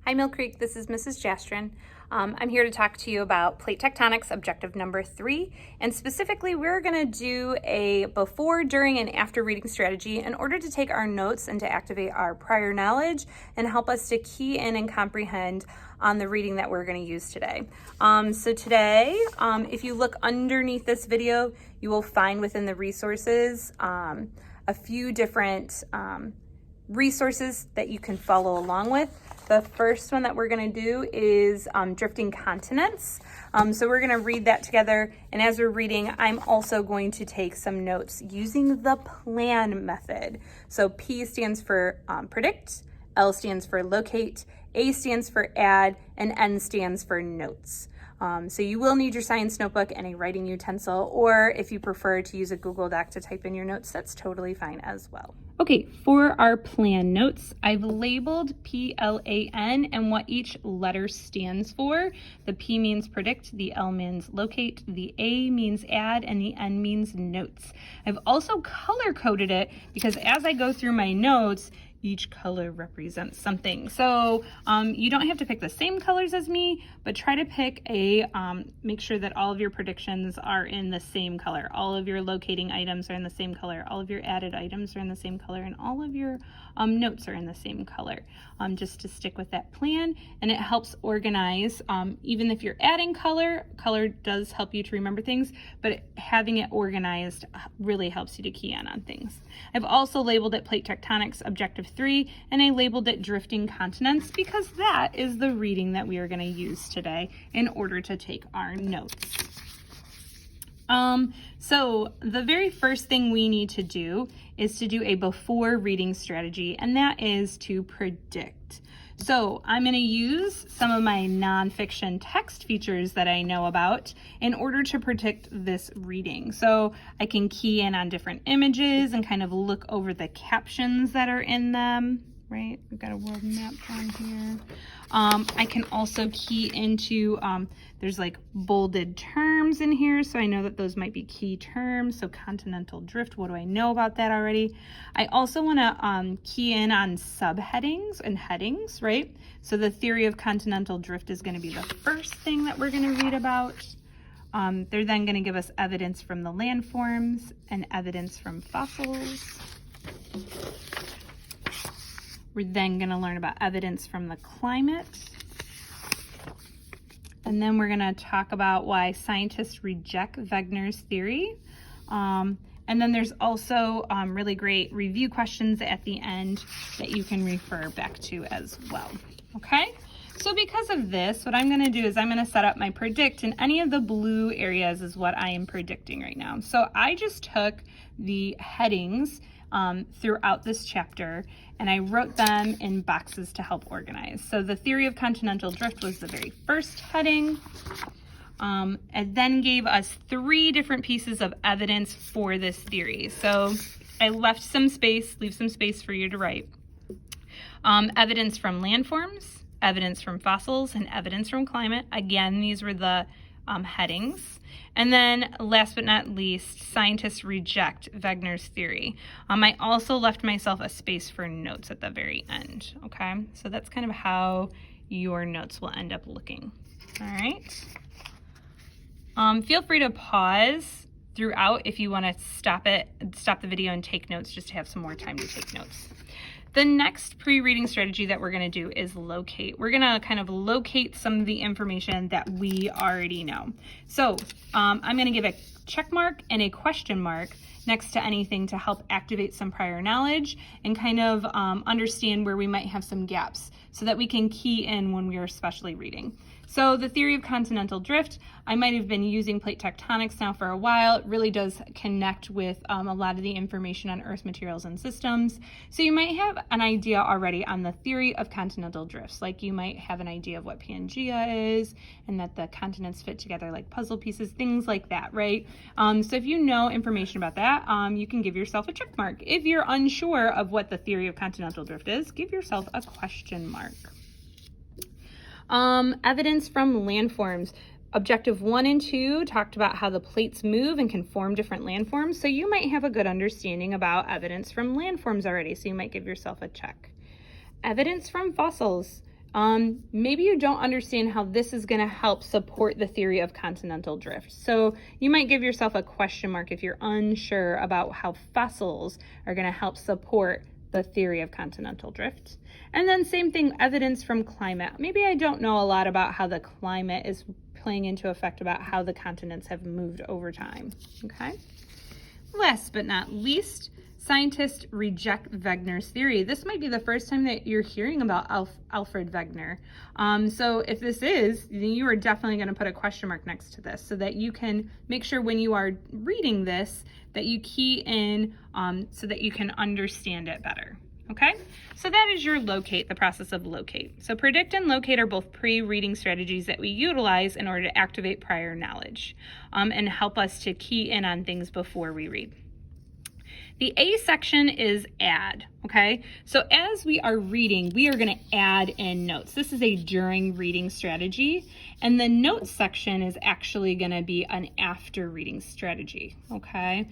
Hi Mill Creek, this is Mrs. Jastrin. I'm here to talk to you about plate tectonics objective number 3, and specifically we're going to do a before, during, and after reading strategy in order to take our notes and to activate our prior knowledge and help us to key in and comprehend on the reading that we're going to use today. So today, if you look underneath this video, you will find within the resources a few different resources that you can follow along with. The first one that we're going to do is drifting continents. So we're going to read that together, and as we're reading, I'm also going to take some notes using the plan method. So P stands for predict, L stands for locate, A stands for add, and N stands for notes. So you will need your science notebook and a writing utensil, or if you prefer to use a Google Doc to type in your notes, that's totally fine as well. Okay, for our plan notes, I've labeled PLAN and what each letter stands for. The P means predict, the L means locate, the A means add, and the N means notes. I've also color coded it because as I go through my notes, each color represents something. So you don't have to pick the same colors as me, but try to pick make sure that all of your predictions are in the same color. All of your locating items are in the same color. All of your added items are in the same color, and all of your notes are in the same color, just to stick with that plan. And it helps organize, even if you're adding color does help you to remember things, but having it organized really helps you to key in on things. I've also labeled it plate tectonics objective 3, and I labeled it drifting continents because that is the reading that we are going to use today in order to take our notes. So the very first thing we need to do is to do a before reading strategy, and that is to predict. So I'm going to use some of my nonfiction text features that I know about in order to predict this reading. So I can key in on different images and kind of look over the captions that are in them, right? We've got a world map down here. I can also key into, there's like bolded terms in here, so I know that those might be key terms. So continental drift, what do I know about that already? I also want to key in on subheadings and headings, right? So the theory of continental drift is going to be the first thing that we're going to read about. They're then going to give us evidence from the landforms and evidence from fossils. We're then going to learn about evidence from the climate. And then we're going to talk about why scientists reject Wegener's theory. And then there's also really great review questions at the end that you can refer back to as well. Okay? So because of this, what I'm going to do is I'm going to set up my predict, and any of the blue areas is what I am predicting right now. So I just took the headings throughout this chapter, and I wrote them in boxes to help organize. So the theory of continental drift was the very first heading, and then gave us 3 different pieces of evidence for this theory. So I left some space, leave some space for you to write. Evidence from landforms, evidence from fossils, and evidence from climate. Again, these were the headings. And then last but not least, scientists reject Wegener's theory. I also left myself a space for notes at the very end, okay? So that's kind of how your notes will end up looking, all right? Feel free to pause throughout if you want to stop the video and take notes, just to have some more time to take notes. The next pre-reading strategy that we're going to do is locate. We're going to kind of locate some of the information that we already know. So I'm going to give a check mark and a question mark next to anything to help activate some prior knowledge and kind of understand where we might have some gaps so that we can key in when we are especially reading. So the theory of continental drift, I might have been using plate tectonics now for a while. It really does connect with a lot of the information on Earth materials and systems. So you might have an idea already on the theory of continental drifts. Like you might have an idea of what Pangea is and that the continents fit together like puzzle pieces, things like that, right? So if you know information about that, you can give yourself a check mark. If you're unsure of what the theory of continental drift is, give yourself a question mark. Evidence from landforms. Objective 1 and 2 talked about how the plates move and can form different landforms, so you might have a good understanding about evidence from landforms already, so you might give yourself a check. Evidence from fossils. maybe you don't understand how this is going to help support the theory of continental drift. So you might give yourself a question mark if you're unsure about how fossils are going to help support the theory of continental drift. And then same thing, evidence from climate. Maybe I don't know a lot about how the climate is playing into effect about how the continents have moved over time. Okay. Last but not least, scientists reject Wegener's theory. This might be the first time that you're hearing about Alfred Wegener. So if this is, you are definitely going to put a question mark next to this so that you can make sure when you are reading this that you key in so that you can understand it better. Okay, so that is your locate, the process of locate. So predict and locate are both pre-reading strategies that we utilize in order to activate prior knowledge and help us to key in on things before we read. The A section is add, okay? So as we are reading, we are gonna add in notes. This is a during reading strategy, and the notes section is actually gonna be an after reading strategy, okay?